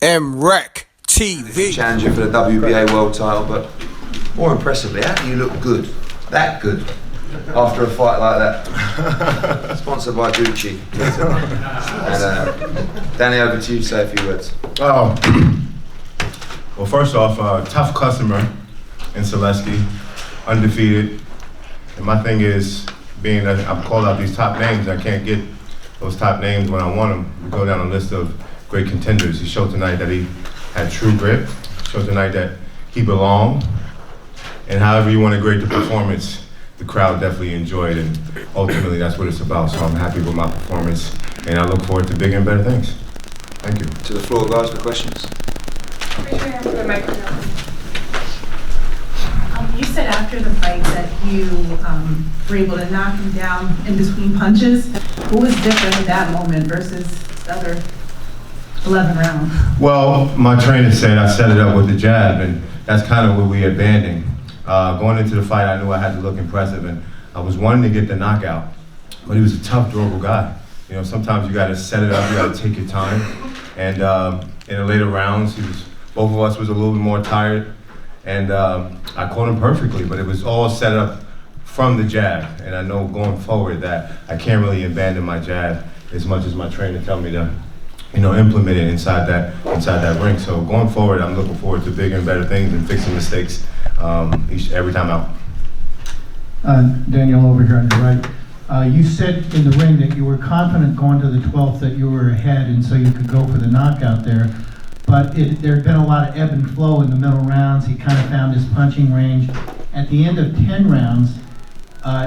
MRecktv. Challenger for the WBA world title, but more impressively, how do you look good? That good after a fight like that? Sponsored by Gucci. And Danny, over to you to say a few words. Well, first off, tough customer in SULECKI, undefeated. And my thing is, being that I've called out these top names, I can't get those top names when I want them. We go down a list of great contenders. He showed tonight that he had true grit. Showed tonight that he belonged. And however you want to grade the performance, the crowd definitely enjoyed, and ultimately that's what it's about. So I'm happy with my performance, and I look forward to bigger and better things. Thank you. To the floor, guys, for questions. Raise your hand for the microphone. You said after the fight that you were able to knock him down in between punches. What was different at that moment versus the other 11 rounds? Well, my trainer said I set it up with the jab, and that's kind of what we had banding. Going into the fight, I knew I had to look impressive, and I was wanting to get the knockout, but he was a tough, durable guy. You know, sometimes you got to set it up, you got to take your time, and in the later rounds, both of us was a little bit more tired, and I caught him perfectly, but it was all set up from the jab, and I know going forward that I can't really abandon my jab as much as my trainer tell me to, you know, implement it inside that ring. So going forward, I'm looking forward to bigger and better things and fixing mistakes every time out. Daniel, over here on your right. You said in the ring that you were confident going to the 12th that you were ahead and so you could go for the knockout there. But there had been a lot of ebb and flow in the middle rounds. He kind of found his punching range. At the end of 10 rounds,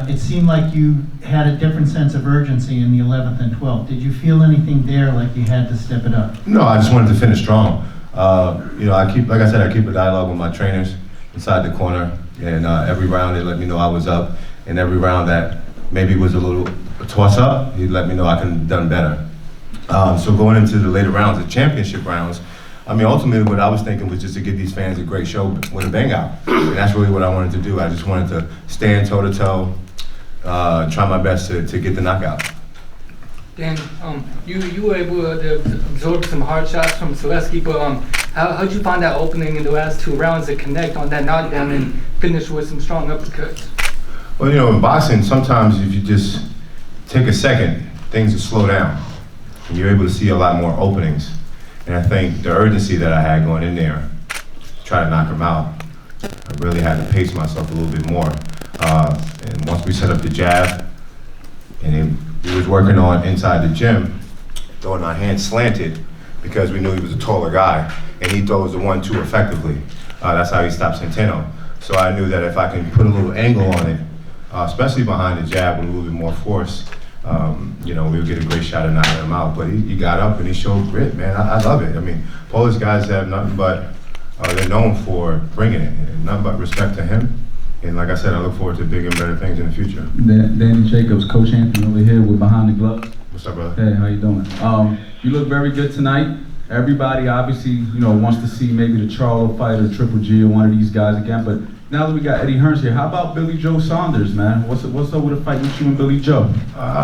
it seemed like you had a different sense of urgency in the 11th and 12th. Did you feel anything there like you had to step it up? No, I just wanted to finish strong. You know, I keep a dialogue with my trainers inside the corner, and every round they let me know I was up, and every round that maybe was a little toss up, he'd let me know I could have done better. So going into the later rounds, the championship rounds, I mean, ultimately what I was thinking was just to give these fans a great show with a bang out. And that's really what I wanted to do. I just wanted to stand toe-to-toe, try my best to get the knockout. Dan, you were able to absorb some hard shots from SULECKI, but how'd you find that opening in the last 2 rounds to connect on that knockdown and finish with some strong uppercuts? Well, you know, in boxing, sometimes if you just take a second, things will slow down. And you're able to see a lot more openings. And I think the urgency that I had going in there, to try to knock him out, I really had to pace myself a little bit more. And once we set up the jab, and he was working on inside the gym, throwing our hands slanted, because we knew he was a taller guy, and he throws the 1-2 effectively. That's how he stopped Centeno. So I knew that if I can put a little angle on it, especially behind the jab with a little bit more force, you know, we would get a great shot at knocking him out. But he got up and he showed grit, man. I love it. I mean, Polish guys have nothing but, they're known for bringing it, and nothing but respect to him. And like I said, I look forward to bigger and better things in the future. Danny Jacobs, co-champion over here with Behind the Gloves. What's up, brother? Hey, how you doing? You look very good tonight. Everybody obviously, you know, wants to see maybe the Charlo fight or Triple G or one of these guys again. But now that we got Eddie Hearns here, how about Billy Joe Saunders, man? What's up with a fight with you and Billy Joe?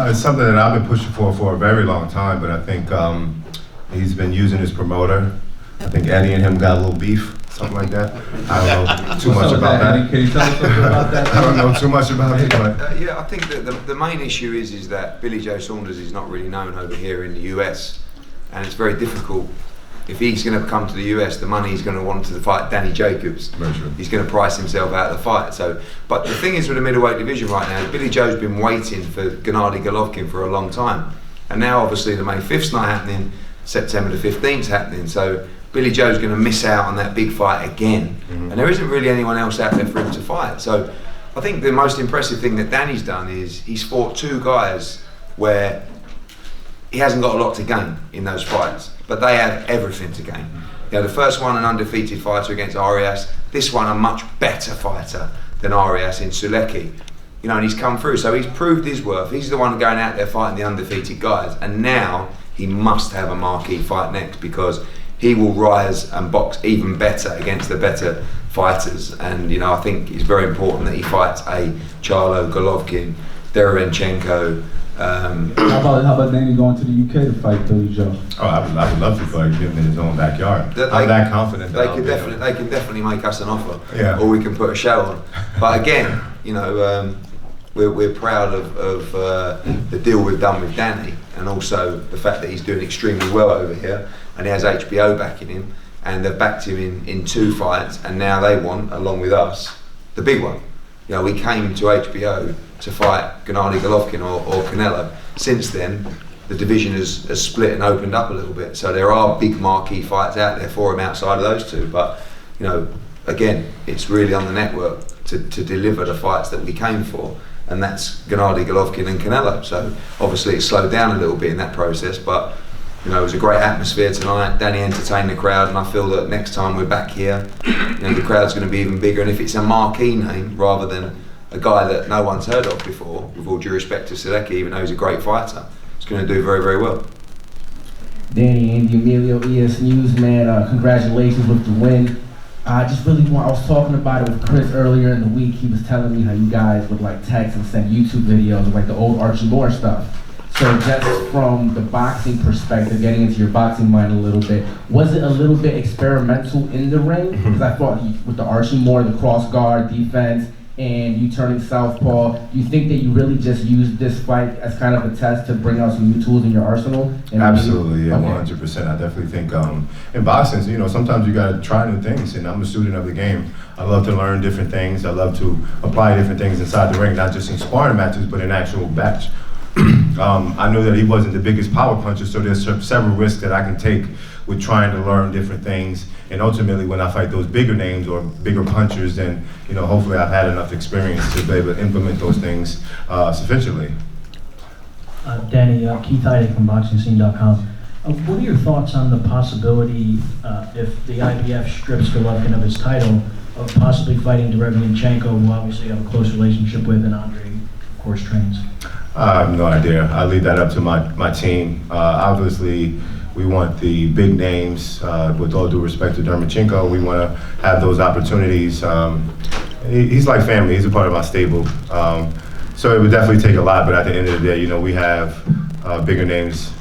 It's something that I've been pushing for a very long time, but I think he's been using his promoter. I think Eddie and him got a little beef, something like that. I don't know too much about that. Eddie, can you tell us something about that? I don't know too much about it, but Yeah, I think that the main issue is that Billy Joe Saunders is not really known over here in the US, and it's very difficult. If he's going to come to the US, the money he's going to want to fight Danny Jacobs. Very true. He's going to price himself out of the fight. So, but the thing is with the middleweight division right now, Billy Joe's been waiting for Gennady Golovkin for a long time, and now obviously the May 5th's not happening, September the 15th's happening. So Billy Joe's going to miss out on that big fight again, and there isn't really anyone else out there for him to fight. So I think the most impressive thing that Danny's done is he's fought 2 guys where he hasn't got a lot to gain in those fights, but they have everything to gain. You know, the first one, an undefeated fighter against Arias. This one, a much better fighter than Arias in SULECKI. You know, and he's come through, so he's proved his worth. He's the one going out there fighting the undefeated guys, and now he must have a marquee fight next, because he will rise and box even better against the better fighters. And you know, I think it's very important that he fights a Charlo, Golovkin, Derevenchenko, How about Danny going to the UK to fight Billy Joe? Oh, I would love to fight him in his own backyard. I'm that confident. They can definitely make us an offer, Yeah. or we can put a show on. But again, you know, we're proud of the deal we've done with Danny, and also the fact that he's doing extremely well over here, and he has HBO backing him, and they've backed him in 2 fights, and now they want, along with us, the big one. You know, we came to HBO to fight Gennady Golovkin or Canelo. Since then, the division has split and opened up a little bit. So there are big marquee fights out there for him outside of those 2. But, you know, again, it's really on the network to deliver the fights that we came for. And that's Gennady Golovkin and Canelo. So obviously it's slowed down a little bit in that process. But, you know, it was a great atmosphere tonight. Danny entertained the crowd, and I feel that next time we're back here, you know, the crowd's going to be even bigger. And if it's a marquee name rather than a guy that no one's heard of before, with all due respect to SULECKI, even though he's a great fighter, it's going to do very, very well. Danny, Andy Emilio, ES News, man, congratulations with the win. I just really I was talking about it with Chris earlier in the week. He was telling me how you guys would like text and send YouTube videos of like the old Archie Moore stuff. So just from the boxing perspective, getting into your boxing mind a little bit, was it a little bit experimental in the ring? Because I thought with the Archie Moore, the cross guard defense, and you turning southpaw, do you think that you really just used this fight as kind of a test to bring out some new tools in your arsenal? Absolutely, yeah, Okay. 100%. I definitely think in boxing, you know, sometimes you gotta try new things, and I'm a student of the game. I love to learn different things. I love to apply different things inside the ring, not just in sparring matches, but in actual match. I know that he wasn't the biggest power puncher, so there's several risks that I can take with trying to learn different things. And ultimately, when I fight those bigger names or bigger punchers, then, you know, hopefully I've had enough experience to be able to implement those things sufficiently. Danny, Keith Heidig from BoxingScene.com. What are your thoughts on the possibility, if the IBF strips Golovkin of his title, of possibly fighting Derevianchenko, who obviously you have a close relationship with, and Andre, of course, trains? I have no idea. I leave that up to my team. Obviously, we want the big names. With all due respect to Dermachenko, we want to have those opportunities. He's like family. He's a part of my stable. So it would definitely take a lot. But at the end of the day, you know, we have bigger names,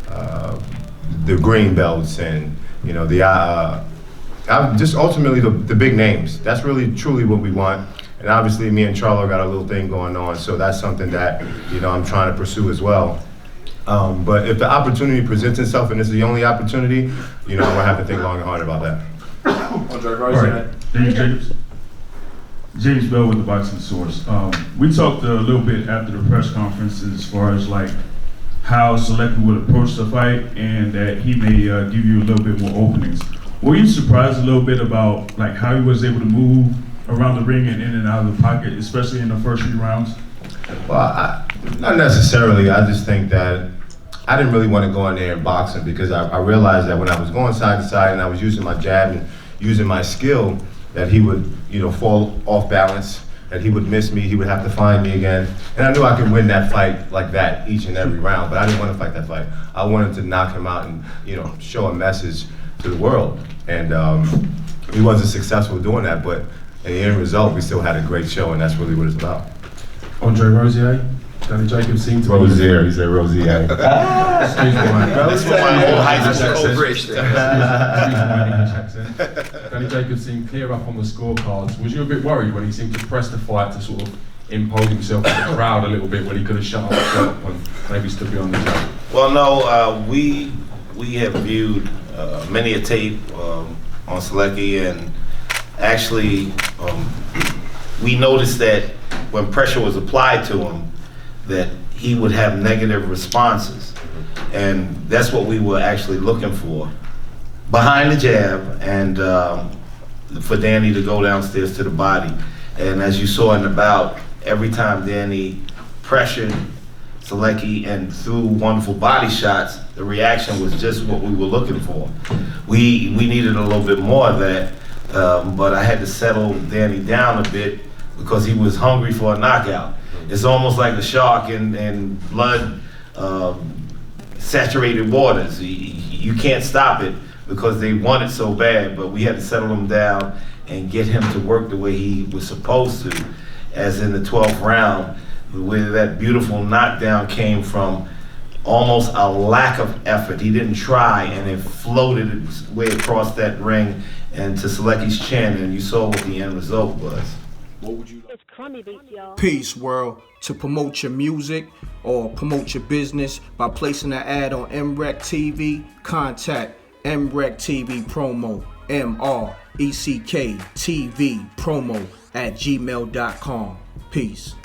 the green belts, and you know just ultimately the big names. That's really truly what we want. And obviously, me and Charlo got a little thing going on, so that's something that, you know, I'm trying to pursue as well. But if the opportunity presents itself and it's the only opportunity, you know, we'll have to think long and hard about that. Andre Rose. James Bell with the Boxing Source. We talked a little bit after the press conference as far as like how SULECKI would approach the fight and that he may give you a little bit more openings. Were you surprised a little bit about like how he was able to move around the ring and in and out of the pocket, especially in the first 3 rounds? Well, not necessarily. I just think that I didn't really want to go in there and box him because I realized that when I was going side to side and I was using my jab and using my skill, that he would, you know, fall off balance, that he would miss me, he would have to find me again. And I knew I could win that fight like that each and every round, but I didn't want to fight that fight. I wanted to knock him out and, you know, show a message to the world. And he wasn't successful doing that, but in the end result, we still had a great show, and that's really what it's about. Andre Rosier, Danny Jacobs seemed to Rosier, he said Rosier. Excuse me, That's what my old high British Danny Jacobs seemed clear up on the scorecards. Was you a bit worried when he seemed to press the fight to sort of impose himself on the crowd a little bit when he could have shut up and maybe stood beyond the jab? Well, no, we have viewed many a tape on SULECKI, and actually we noticed that when pressure was applied to him, that he would have negative responses. And that's what we were actually looking for. Behind the jab, and for Danny to go downstairs to the body. And as you saw in the bout, every time Danny pressured SULECKI and threw wonderful body shots, the reaction was just what we were looking for. We needed a little bit more of that, but I had to settle Danny down a bit because he was hungry for a knockout. It's almost like a shark in blood saturated waters. You can't stop it because they want it so bad, but we had to settle him down and get him to work the way he was supposed to. As in the 12th round, where that beautiful knockdown came from almost a lack of effort. He didn't try, and it floated its way across that ring and to SULECKI's chin, and you saw what the end result was. Peace, world. To promote your music or promote your business by placing an ad on MRecktv, contact MRecktv promo, MRecktv promo @gmail.com. Peace.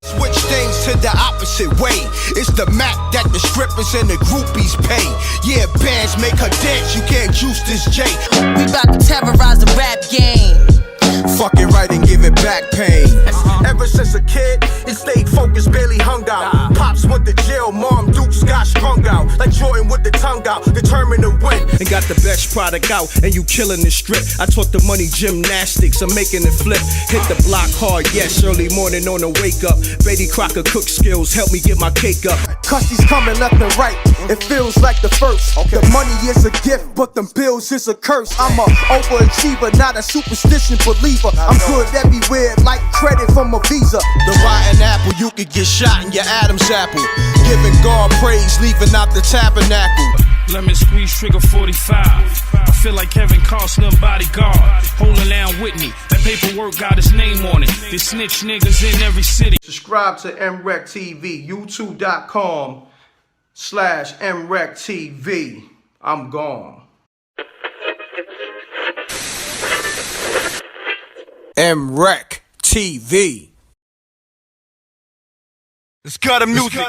Switch things to the opposite way. It's the Mac that the strippers and the groupies pay. Yeah, bands make her dance, you can't juice this J. We bout to terrorize the rap game. Fuck it right and give it back pain. Ever since a kid, it stayed focused, barely hung out. Pops went to jail, mom Dukes got strung out. Like Jordan with the tongue out, determined to win. And got the best product out, and you killing the strip. I taught the money gymnastics, I'm making it flip. Hit the block hard, yes, early morning on the wake up. Betty Crocker cook skills, help me get my cake up. Custies coming left and right, it feels like the first. The money is a gift, but them bills is a curse. I'm a overachiever, not a superstition believer. I'm good everywhere, like credit from a visa. The rotten apple, you could get shot in your Adam's apple. Giving God praise, leaving out the tabernacle. Lemon squeeze, trigger 45. I feel like Kevin Costner, bodyguard. Holding down Whitney, that paperwork got his name on it. They snitch niggas in every city. Subscribe to MRecktv, youtube.com/MRecktv. I'm gone. MRecktv. It's got a music.